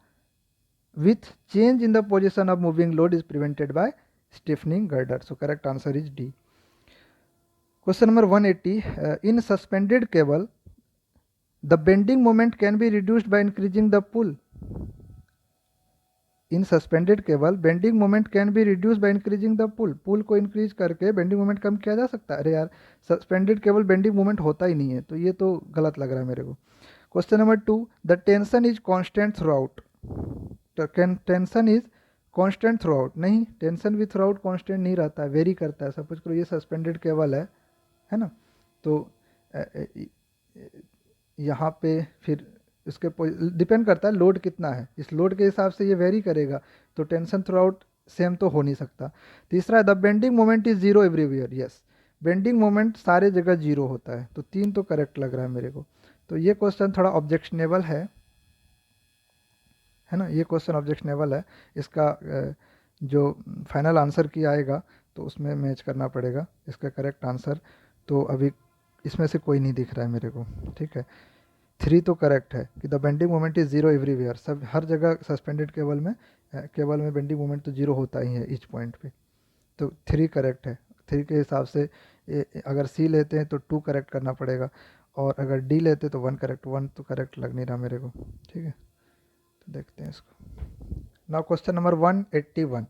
with change in the position of moving load is prevented by stiffening girder. So correct answer is D. Question number 180, in suspended cable the bending moment can be reduced by increasing the pull. In suspended cable bending moment can be reduce by increasing the pull को इंक्रीज करके बेंडिंग मोमेंट कम किया जा सकता है। अरे यार, सस्पेंडेड केबल बेंडिंग मोमेंट होता ही नहीं है, तो ये तो गलत लग रहा है मेरे को। Question number 2, the tension is constant through out. Tension is constant through out, नहीं, टेंशन भी थ्रू आउट कांस्टेंट नहीं रहता है, वेरी करता है। सपोज करो ये सस्पेंडेड केबल है ना। तो यहाँ पे फिर इसके डिपेंड करता है लोड कितना है, इस लोड के हिसाब से ये वेरी करेगा, तो टेंशन थ्रू आउट सेम तो हो नहीं सकता। तीसरा, the bending moment is zero everywhere. Yes, bending moment सारे जगह जीरो होता है, तो 3 तो करेक्ट लग रहा है मेरे को। तो ये क्वेश्चन थोड़ा ऑब्जेक्शनेबल है ना, ये क्वेश्चन ऑब्जेक्शनेबल है। इसका जो फाइनल आंसर की आएगा तो उसमें मैच करना पड़ेगा इसका करेक्ट आंसर। तो अभी इसमें से कोई नहीं दिख रहा है मेरे को, ठीक है। 3 तो करेक्ट है कि the bending moment is zero everywhere, सब हर जगह सस्पेंडेड केबल में बेंडिंग मोमेंट तो जीरो होता ही है ईच पॉइंट पे। तो 3 करेक्ट है। 3 के हिसाब से अगर सी लेते हैं तो 2 करेक्ट करना पड़ेगा, और अगर डी लेते तो 1 करेक्ट, 1 तो करेक्ट लग नहीं रहा मेरे को, ठीक है। तो देखते हैं इसको। Now question number 181,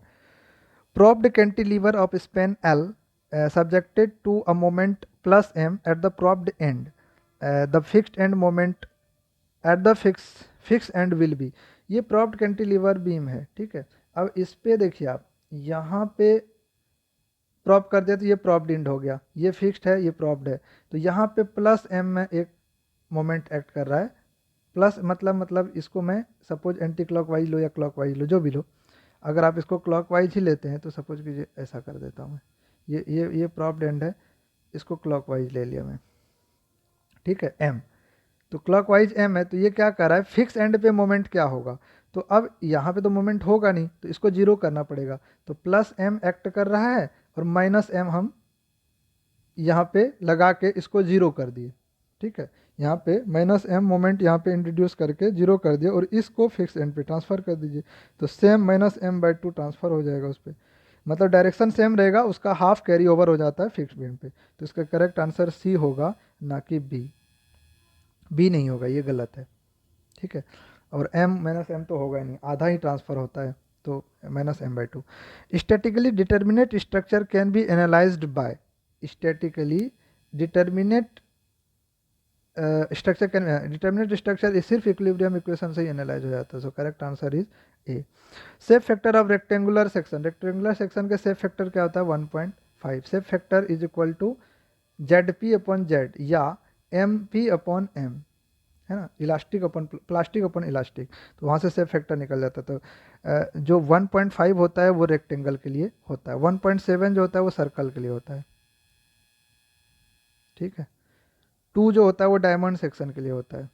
propped cantilever of span L subjected to a moment plus m at the propped end, the fixed end moment at the fixed end will be। ये propped cantilever beam है, ठीक है। अब इस पे देखिए आप, यहाँ पे प्रॉप कर दिया तो ये प्रॉप्ड एंड हो गया, ये फिक्स्ड है, ये प्रॉप्ड है, तो यहाँ पे प्लस एम में एक मोमेंट एक्ट कर रहा है। प्लस मतलब इसको मैं सपोज एंटी क्लॉकवाइज लो या क्लॉकवाइज लो, जो भी लो, अगर आप इसको क्लॉकवाइज ही लेते हैं तो सपोज कीजिए ऐसा कर देता हूँ मैं, ये प्रॉप्ड एंड है, इसको क्लॉकवाइज ले लिया मैं, ठीक है, एम। तो क्लॉकवाइज एम है, तो ये क्या कर रहा है, फिक्स एंड पे मोमेंट क्या होगा, तो अब यहाँ पे तो मोमेंट होगा नहीं, तो इसको जीरो करना पड़ेगा। तो प्लस एम एक्ट कर रहा है और माइनस एम हम यहाँ पे लगा के इसको जीरो कर दिए, ठीक है। यहाँ पे माइनस एम मोमेंट यहाँ पे इंट्रोड्यूस करके जीरो कर दिया और इसको फिक्स एंड पे ट्रांसफर कर दीजिए, तो same minus M by 2 transfer हो जाएगा उस पर, मतलब डायरेक्शन सेम रहेगा, उसका हाफ कैरी ओवर हो जाता है फिक्स बीम पे। तो इसका करेक्ट आंसर सी होगा, ना कि बी नहीं होगा, ये गलत है, ठीक है। और m माइनस एम तो होगा ही नहीं, आधा ही ट्रांसफर होता है, तो minus M by 2। Statically determinate structure can be analysed by, statically determinate structure can determinate structure सिर्फ इक्विलिब्रियम इक्वेशन से ही एनालाइज हो जाता है। So correct answer is A. Shape factor of rectangular section के सेफ फैक्टर क्या होता है, 1.5। Shape factor is equal to ZP upon Z या MP अपॉन एम, है ना, elastic upon plastic upon elastic, तो वहाँ से सेफ फैक्टर निकल जाता है। तो जो 1.5 होता है वो रेक्टेंगल के लिए होता है, 1.7 जो होता है वो सर्कल के लिए होता है, ठीक है। 2 जो होता है वो डायमंड सेक्शन के लिए होता है,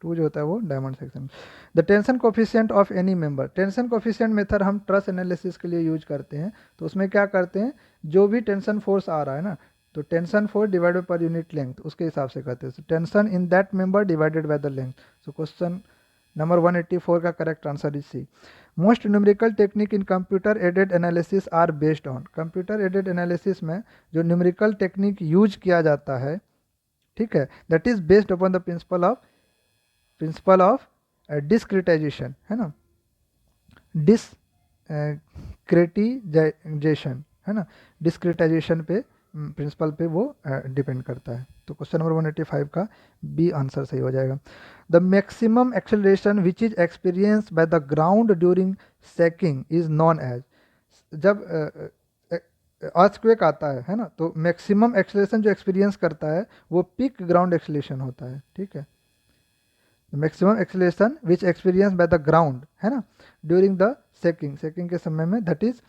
2 जो होता है वो diamond section. The tension coefficient of any member, tension coefficient method हम ट्रस एनालिसिस के लिए यूज करते हैं। तो उसमें क्या करते हैं, जो भी टेंशन फोर्स आ रहा है ना, तो टेंशन फोर्स डिवाइडेड पर यूनिट लेंथ, उसके हिसाब से करते हैं। Tension in that member divided by the length. So question number 184 का correct answer is C. Most numerical technique in computer aided analysis are based on, computer aided analysis में जो न्यूमेरिकल टेक्निक यूज किया जाता है, ठीक है, that is based upon the principle of discretization, है ना, डिस्क्रेटिजेशन, है ना, डिस्क्रिटाइजेशन पे प्रिंसिपल पे वो डिपेंड करता है। तो क्वेश्चन नंबर 185 का बी आंसर सही हो जाएगा। The maximum acceleration which is experience by the ground during shaking is known as, जब अर्थक्वेक आता है ना, तो मैक्सिमम एक्सेलरेशन जो एक्सपीरियंस करता है वो पीक ग्राउंड एक्सेलरेशन होता है, ठीक है। Maximum acceleration which experience by the ground है ना ड्यूरिंग द सेकिंग, सेकिंग के समय में, that is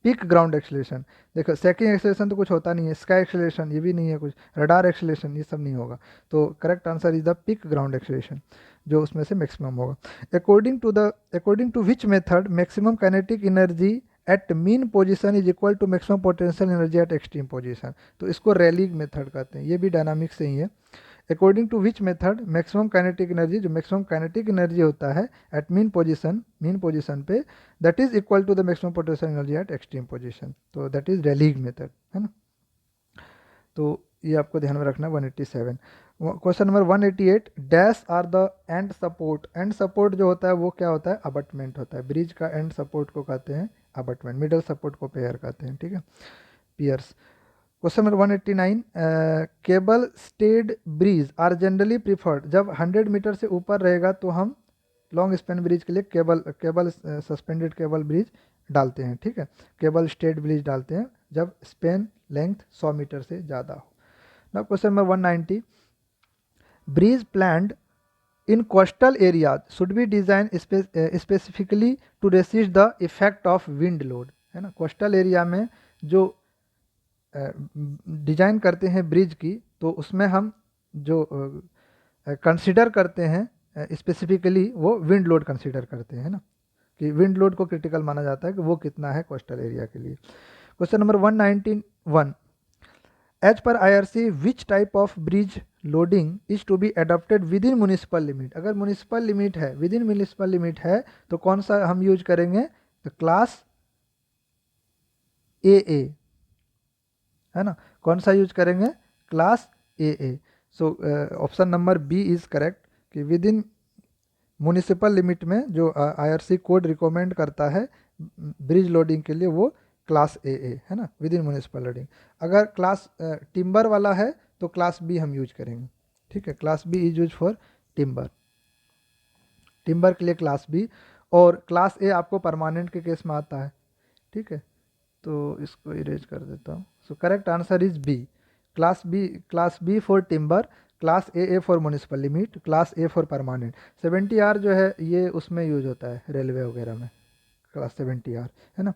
peak ground acceleration. देखो सेकिंग एक्सेलरेशन तो कुछ होता नहीं है, स्काई एक्सेलरेशन ये भी नहीं है कुछ, रडार एक्सेलरेशन ये सब नहीं होगा। तो correct answer is the peak ground acceleration, जो उसमें से मैक्सिमम होगा। According to which method maximum kinetic energy at mean position is equal to maximum potential energy at extreme position. तो इसको रैलिंग मेथड कहते हैं, ये भी डायनामिक्स से ही है। According to which method maximum kinetic energy, जो मैक्सिमम काइनेटिक एनर्जी होता है एट मीन पोजीशन पे, that is equal to the maximum potential energy at extreme position. तो दैट इज रैलिंग मेथड, है ना। तो ये आपको ध्यान में रखना। 187 question number 188, dash are the end support. End support जो होता है वो क्या होता है, अबटमेंट होता है। ब्रिज का एंड सपोर्ट को कहते हैं अबटमेंट, मिडल सपोर्ट को पेयर कहते हैं, ठीक है, piers. Question number 189, cable stayed bridge are generally preferred. जब 100 मीटर से ऊपर रहेगा तो हम लॉन्ग स्पैन ब्रिज के लिए केबल सस्पेंडेड केबल ब्रिज डालते हैं, ठीक है, केबल स्टेड ब्रिज डालते हैं जब स्पेन लेंथ 100 मीटर से ज़्यादा हो। Now question number 190, bridge planned in coastal areas should be design specifically to resist the effect of wind load, है ना। कोस्टल एरिया में जो डिजाइन करते हैं ब्रिज की, तो उसमें हम जो कंसिडर करते हैं स्पेसिफिकली वो विंड लोड कंसिडर करते हैं, ना, कि विंड लोड को क्रिटिकल माना जाता है कि वो कितना है कोस्टल एरिया के लिए। Question number 191, as per IRC which type of bridge loading is to be adopted within municipal limit. अगर म्यूनिसिपल लिमिट है, विद इन म्यूनिसिपल लिमिट है, तो कौन सा हम यूज करेंगे, तो क्लास ए, है ना, कौन सा यूज करेंगे, class A. So option number B is correct, कि विद इन म्यूनिसिपल लिमिट में जो आईआरसी कोड रिकमेंड करता है ब्रिज लोडिंग के लिए, वो क्लास ए है ना, विद इन म्यूनिसिपल लोडिंग। अगर क्लास टिम्बर वाला है तो क्लास बी हम यूज करेंगे, ठीक है, class B is use for timber, timber के लिए क्लास बी। और क्लास ए आपको परमानेंट के केस में आता है, ठीक है, तो इसको इरेज कर देता हूँ। So correct answer is B, class B for timber, class A for municipal limit, class A for permanent. 70R जो है ये उसमें यूज होता है रेलवे वगैरह में, क्लास 70R, है ना।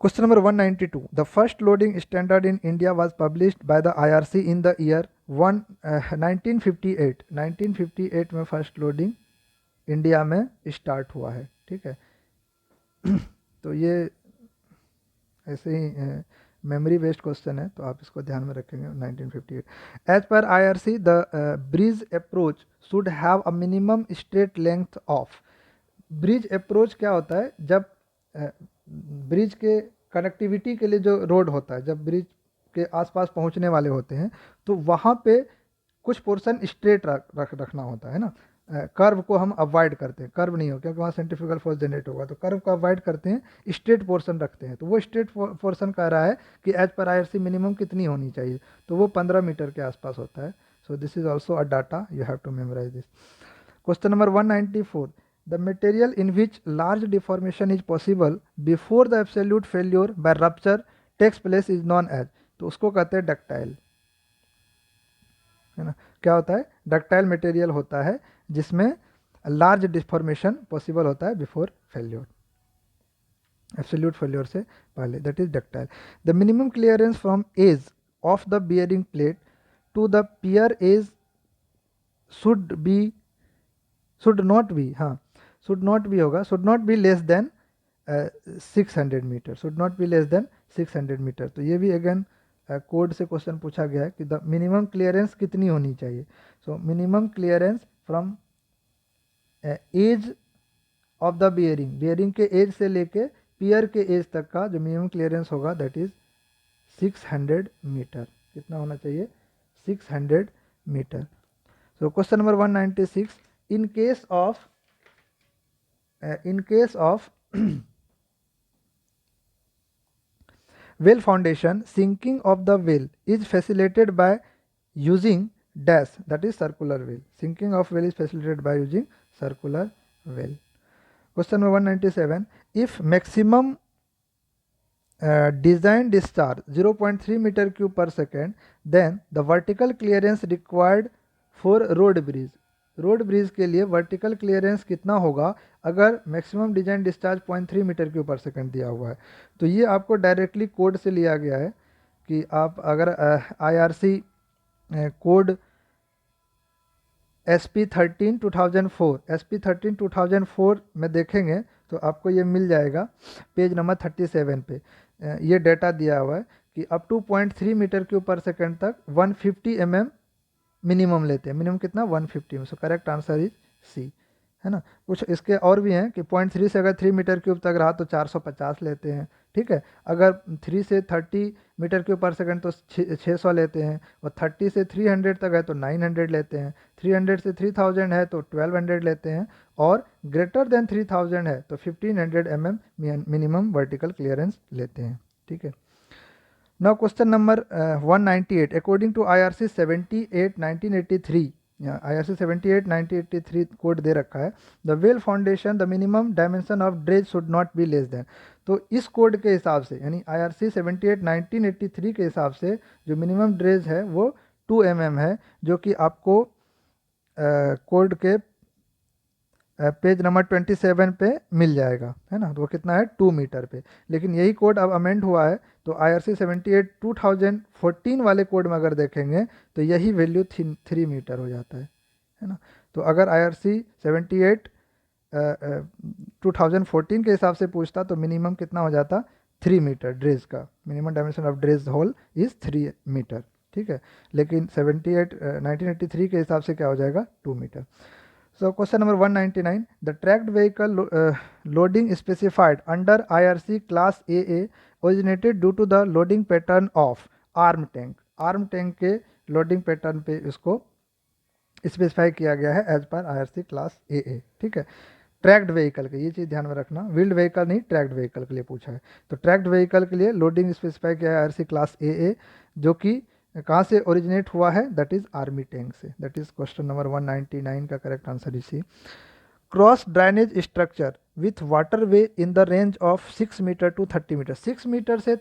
Question number 192, the first loading standard in India was published by the IRC in the year 1958। 1958 में फर्स्ट लोडिंग इंडिया में स्टार्ट हुआ है, ठीक है। तो ये ऐसे ही मेमोरी बेस्ड क्वेश्चन है, तो आप इसको ध्यान में रखेंगे। 1958, as per IRC the bridge approach should have a minimum straight length of. Bridge approach क्या होता है, जब ब्रिज के कनेक्टिविटी के लिए जो रोड होता है, जब ब्रिज के आसपास पहुंचने वाले होते हैं, तो वहाँ पे कुछ पोर्शन स्ट्रेट रखना होता है ना। कर्व को हम अवॉइड करते हैं, कर्व नहीं हो क्योंकि वहाँ सेंट्रीफ्यूगल फोर्स जनरेट होगा, तो कर्व को अवॉइड करते हैं, स्ट्रेट पोर्शन रखते हैं। तो वो स्ट्रेट पोर्शन कह रहा है कि एज पर आईआरसी मिनिमम कितनी होनी चाहिए, तो वो 15 मीटर के आसपास होता है। So this is also a data, you have to memorise this. Question number 194, the material in which large deformation is possible before the absolute failure by rupture takes place is known as. तो उसको कहते हैं डक्टाइल, है ना। क्या होता है, डक्टाइल मटेरियल होता है जिसमें लार्ज डिफॉर्मेशन पॉसिबल होता है बिफोर फेल्योर, एब्सोल्यूट फेल्योर से पहले, that is ductile. The minimum clearance from edge of the bearing plate to the pier edge should not be, हाँ, शुड नॉट बी होगा, should not be less than 600 metre, should not be less than 600 metre. तो ये भी अगेन कोड से क्वेश्चन पूछा गया है कि द मिनिमम क्लियरेंस कितनी होनी चाहिए। So minimum clearance from edge of the bearing के एज से लेके पियर के एज तक का जो मिनिमम क्लियरेंस होगा, दैट इज 600 मीटर। कितना होना चाहिए, 600 metre. So question number 196, in case of well foundation sinking of the well is facilitated by using dash, that is circular well. Sinking of well is facilitated by using circular well. Question number 197, if maximum design discharge 0.3 meter cube per second, then the vertical clearance required for road bridge. Road bridge के लिए वर्टिकल क्लियरेंस कितना होगा अगर maximum design discharge 0.3 metre cube per second दिया हुआ है. तो ये आपको डायरेक्टली कोड से लिया गया है कि आप अगर IRC कोड SP13 2004 SP13 2004 में देखेंगे तो आपको ये मिल जाएगा पेज नंबर 37 पे. ये डेटा दिया हुआ है कि up to 0.3 metre cube per second तक 150 mm मिनिमम लेते हैं. मिनिमम कितना 150. So correct answer is C, है ना. कुछ इसके और भी हैं कि 0.3 से अगर 3 मीटर क्यूब तक रहा तो 450 लेते हैं. ठीक है, अगर 3 से 30 मीटर क्यूब पर सेकंड तो 600 लेते हैं, और 30 से 300 तक है तो 900 लेते हैं, 300 से 3000 है तो 1200 लेते हैं, और ग्रेटर देन 3000 है तो 1500 mm मिनिमम वर्टिकल क्लियरेंस लेते हैं. ठीक है. Now question number 198, according to IRC 78 1983, IRC 78 1983 code दे रखा है, the well foundation the minimum dimension of dredge should not be less then. तो इस कोड के हिसाब से यानी IRC 78 1983 के हिसाब से जो मिनिमम ड्रेज है वो 2 mm है, जो कि आपको कोड के पेज नंबर 27 पे मिल जाएगा, है ना. तो वो कितना है 2 मीटर पे. लेकिन यही कोड अब अमेंड हुआ है तो IRC 78 2014 वाले कोड में अगर देखेंगे तो यही वैल्यू 3 मीटर हो जाता है ना. तो अगर IRC 78 2014 के हिसाब से पूछता तो मिनिमम कितना हो जाता 3 मीटर ड्रेज का. Minimum dimension of dredge hole is 3 metre. ठीक है, लेकिन 1983 के हिसाब से क्या हो जाएगा 2 metre. So question number 199, the tracked vehicle loading specified under IRC class AA originated due to the loading pattern of arm tank. arm tank के loading pattern पे इसको स्पेसिफाई किया गया है as per IRC class AA. ठीक है, ट्रैक्ड व्हीकल के, ये चीज़ ध्यान में रखना, व्हील्ड व्हीकल नहीं ट्रैक्ड व्हीकल के लिए पूछा है. तो ट्रैक्ड व्हीकल के लिए लोडिंग स्पेसिफाई किया है IRC क्लास AA, जो कि कहाँ से ओरिजिनेट हुआ है, दैट इज आर्मी टैंक से. दैट इज क्वेश्चन नंबर 199 का correct answer is C. Cross drainage structure with water way in the range of 6 metre to 30 metre. 6 metre से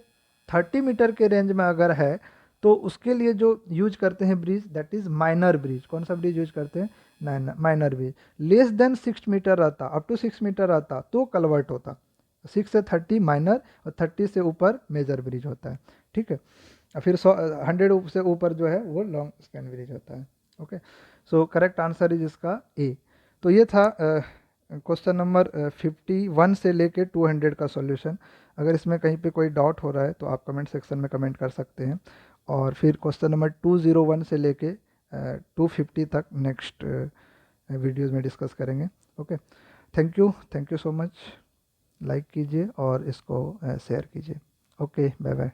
30 मीटर के रेंज में अगर है तो उसके लिए जो यूज करते हैं bridge, that is minor bridge. कौन सा ब्रिज यूज करते हैं, minor bridge. Less than 6 metre रहता, अप टू 6 मीटर रहता तो कन्वर्ट होता. 6 से 30 माइनर और 30 से ऊपर मेजर ब्रिज होता है. ठीक है, फिर 100 से ऊपर जो है वो लॉन्ग स्पैन ब्रिज होता है. Okay, so correct answer is इसका ए. तो ये था क्वेश्चन नंबर 51 से लेके 200 का सॉल्यूशन. अगर इसमें कहीं पे कोई डाउट हो रहा है तो आप कमेंट सेक्शन में कमेंट कर सकते हैं, और फिर क्वेश्चन नंबर 201 से लेके 250 तक नेक्स्ट वीडियोस में डिस्कस करेंगे. Okay, thank you so much. Like कीजिए और इसको शेयर कीजिए. Okay, bye bye.